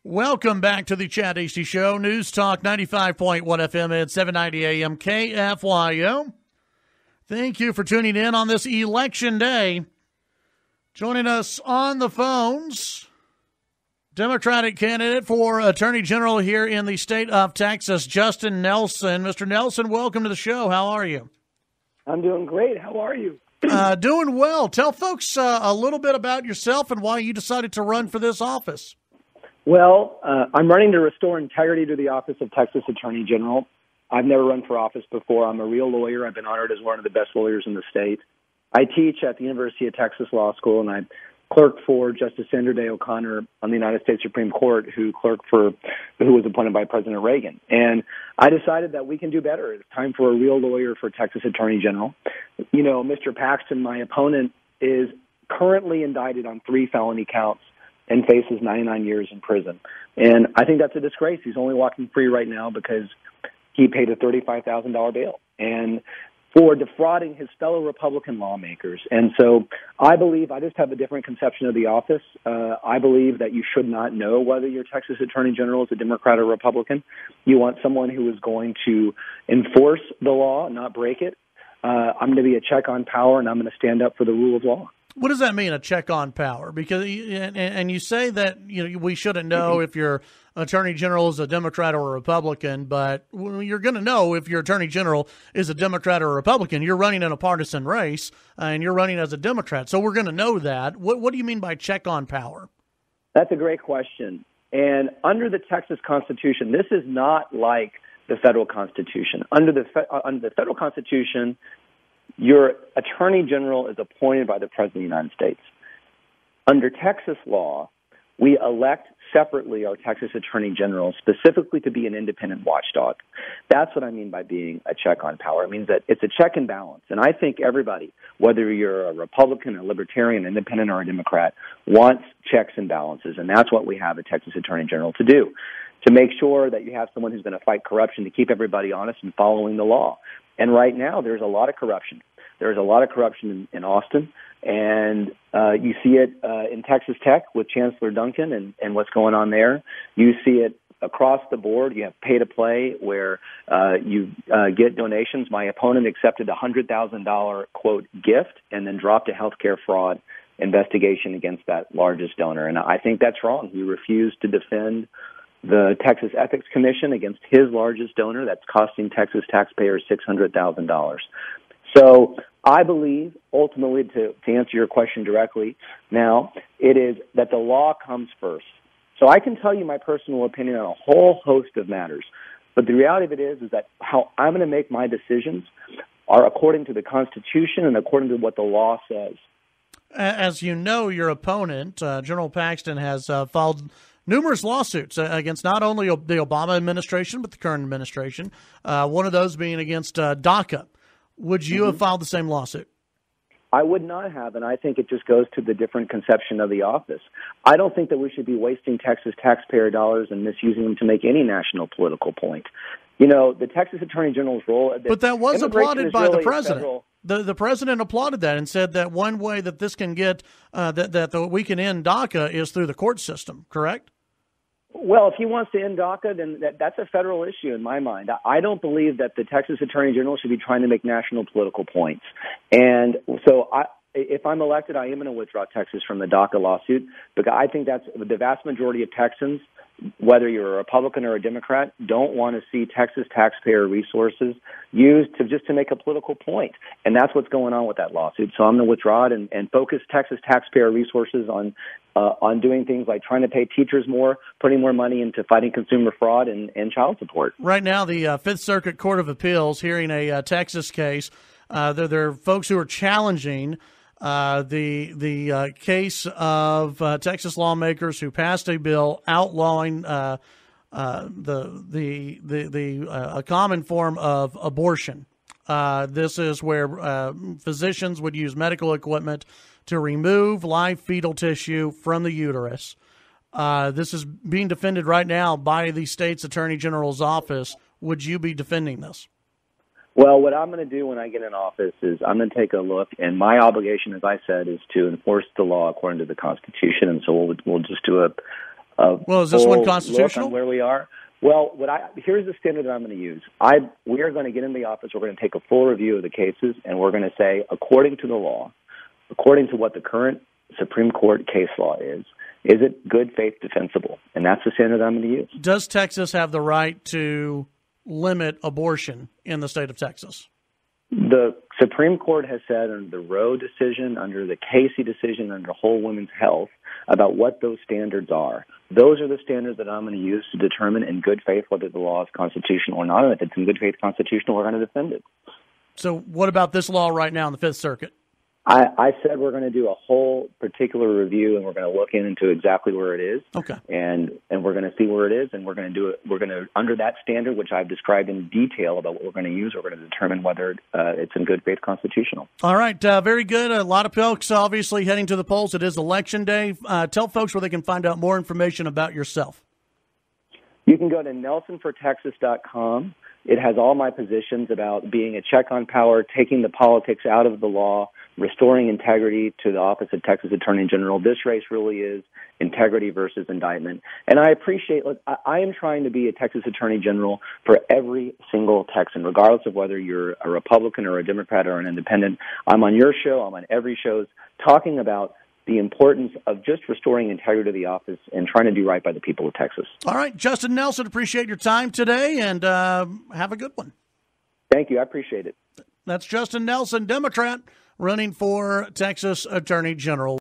Welcome back to the Chad Hasty Show, News Talk 95.1 FM at 790 AM KFYO. Thank you for tuning in on this election day. Joining us on the phones, Democratic candidate for Attorney General here in the state of Texas, Justin Nelson. Mr. Nelson, welcome to the show. How are you? I'm doing great. How are you? Doing well. Tell folks a little bit about yourself and why you decided to run for this office. Well, I'm running to restore integrity to the office of Texas Attorney General. I've never run for office before. I'm a real lawyer. I've been honored as one of the best lawyers in the state. I teach at the University of Texas Law School, and I clerked for Justice Sandra Day O'Connor on the United States Supreme Court, who was appointed by President Reagan. And I decided that we can do better. It's time for a real lawyer for Texas Attorney General. You know, Mr. Paxton, my opponent, is currently indicted on 3 felony counts and faces 99 years in prison. And I think that's a disgrace. He's only walking free right now because he paid a $35,000 bail and for defrauding his fellow Republican lawmakers. And so I just have a different conception of the office. I believe that you should not know whether your Texas Attorney General is a Democrat or Republican. You want someone who is going to enforce the law, not break it. I'm going to be a check on power, and I'm going to stand up for the rule of law. What does that mean, a check on power? Because and you say that we shouldn't know if your attorney general is a Democrat or a Republican, but you're going to know if your attorney general is a Democrat or a Republican. You're running in a partisan race, and you're running as a Democrat, so we're going to know that. What do you mean by check on power? That's a great question. And under the Texas Constitution, this is not like the federal Constitution. Under the federal Constitution, your attorney general is appointed by the President of the United States. Under Texas law, we elect separately our Texas attorney general specifically to be an independent watchdog. That's what I mean by being a check on power. It means that it's a check and balance. And I think everybody, whether you're a Republican, a Libertarian, independent, or a Democrat, wants checks and balances. And that's what we have a Texas attorney general to do, to make sure that you have someone who's going to fight corruption, to keep everybody honest and following the law. And right now, there's a lot of corruption. There's a lot of corruption in Austin, and you see it in Texas Tech with Chancellor Duncan and what's going on there. You see it across the board. You have pay-to-play where you get donations. My opponent accepted a $100,000, quote, gift and then dropped a healthcare fraud investigation against that largest donor. And I think that's wrong. He refused to defend the Texas Ethics Commission against his largest donor. That's costing Texas taxpayers $600,000. So I believe, ultimately, to answer your question directly now, it is that the law comes first. So I can tell you my personal opinion on a whole host of matters, but the reality of it is that how I'm going to make my decisions are according to the Constitution and according to what the law says. As you know, your opponent, General Paxton, has filed numerous lawsuits against not only the Obama administration, but the current administration, one of those being against DACA. Would you have filed the same lawsuit? I would not have, and I think it just goes to the different conception of the office. I don't think that we should be wasting Texas taxpayer dollars and misusing them to make any national political point. You know, the Texas Attorney General's role... But that was applauded by the president. The president applauded that and said that one way that this can get, that we can end DACA is through the court system, correct? Well, if he wants to end DACA, then that's a federal issue in my mind. I don't believe that the Texas Attorney General should be trying to make national political points. And so if I'm elected, I am going to withdraw Texas from the DACA lawsuit, because I think that's the vast majority of Texans, whether you're a Republican or a Democrat, don't want to see Texas taxpayer resources used to make a political point. And that's what's going on with that lawsuit. So I'm going to withdraw it and focus Texas taxpayer resources on doing things like trying to pay teachers more, putting more money into fighting consumer fraud and child support. Right now, the Fifth Circuit Court of Appeals hearing a Texas case. There are folks who are challenging the case of Texas lawmakers who passed a bill outlawing a common form of abortion. This is where physicians would use medical equipment to remove live fetal tissue from the uterus. This is being defended right now by the state's attorney general's office. Would you be defending this? Well, what I'm going to do when I get in office is I'm going to take a look, and my obligation, as I said, is to enforce the law according to the Constitution. And so we'll just do Well, is this one constitutional? On where we are. Well, here's the standard that I'm going to use. We are going to get in the office. We're going to take a full review of the cases, and we're going to say, according to the law, according to what the current Supreme Court case law is it good faith defensible? And that's the standard that I'm going to use. Does Texas have the right to limit abortion in the state of Texas? The Supreme Court has said under the Roe decision, under the Casey decision, under Whole Women's Health, about what those standards are. Those are the standards that I'm going to use to determine in good faith whether the law is constitutional or not. And if it's in good faith constitutional, we're going to defend it. So what about this law right now in the Fifth Circuit? I said we're going to do a whole particular review, and we're going to look into exactly where it is. Okay. And we're going to see where it is, and we're going to do it. We're going to, under that standard, which I've described in detail about what we're going to use, we're going to determine whether it's in good faith constitutional. All right. Very good. A lot of folks obviously heading to the polls. It is Election Day. Tell folks where they can find out more information about yourself. You can go to nelsonfortexas.com. It has all my positions about being a check on power, taking the politics out of the law, restoring integrity to the office of Texas Attorney General. This race really is integrity versus indictment. And I appreciate, look, I am trying to be a Texas Attorney General for every single Texan, regardless of whether you're a Republican or a Democrat or an independent. I'm on your show, I'm on every show, talking about the importance of just restoring integrity to the office and trying to do right by the people of Texas. All right, Justin Nelson, appreciate your time today, and have a good one. Thank you. I appreciate it. That's Justin Nelson, Democrat, running for Texas Attorney General.